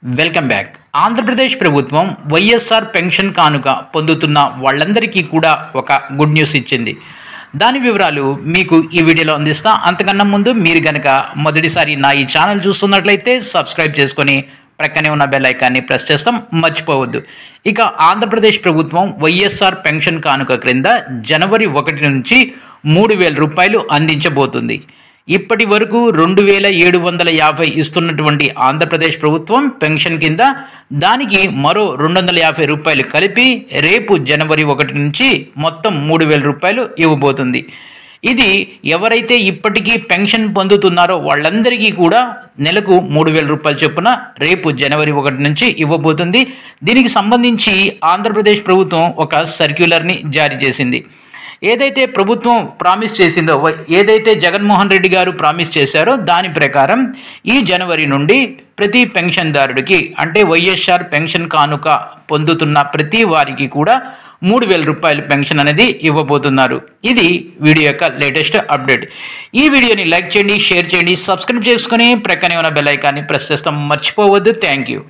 Welcome back. Andhra Pradesh ప్రభుత్వం YSR pension కానుక పొందుతున్న వాళ్ళందరికీ కూడా ఒక గుడ్ న్యూస్ ఇచ్చింది. దాని వివరాలు మీకు ఈ వీడియోలో అందిస్తా. అంతకన్నా ముందు మీరు కనుక మొదటిసారి నా ఈ ఛానల్ చూస్తున్నట్లయితే సబ్స్క్రైబ్ చేసుకొని ప్రక్కనే ఉన్న బెల్ ఐకాన్ని ప్రెస్ చేస్తాం, మర్చిపోవద్దు. ఇక ఆంధ్రప్రదేశ్ ప్రభుత్వం వైఎస్ఆర్ పెన్షన్ కానుక క్రింద జనవరి 1 నుంచి 3,000 రూపాయలు అందించబోతుంది. ఇప్పటి వరకు 2,750 ఇస్తున్నటువంటి ఆంధ్రప్రదేశ్ ప్రభుత్వం పెన్షన్ కింద దానికి మరో 250 రూపాయలు కలిపి రేపు జనవరి 1 నుంచి మొత్తం 3,000 రూపాయలు ఇవ్వబోతుంది. ఇది ఎవరైతే ఇప్పటికీ పెన్షన్ పొందుతున్నారో వాళ్ళందరికీ కూడా నెలకు 3,000 రూపాయల చొప్పున రేపు జనవరి 1 నుంచి ఇవ్వబోతుంది. దీనికి సంబంధించి ఆంధ్రప్రదేశ్ ప్రభుత్వం ఒక సర్క్యులర్ని జారీ చేసింది. ఏదైతే ప్రభుత్వం ప్రామిస్ చేసిందో, ఏదైతే జగన్మోహన్ రెడ్డి గారు ప్రామిస్ చేశారో దాని ప్రకారం ఈ జనవరి నుండి ప్రతి పెన్షన్దారుడికి, అంటే వైఎస్ఆర్ పెన్షన్ కానుక పొందుతున్న ప్రతి వారికి కూడా 3,000 రూపాయల పెన్షన్ అనేది ఇవ్వబోతున్నారు. ఇది వీడియో యొక్క లేటెస్ట్ అప్డేట్. ఈ వీడియోని లైక్ చేయండి, షేర్ చేయండి, సబ్స్క్రైబ్ చేసుకొని ప్రక్కనే ఉన్న బెల్ ఐకాన్ని ప్రెస్ చేస్తాం, మర్చిపోవద్దు. Thank you.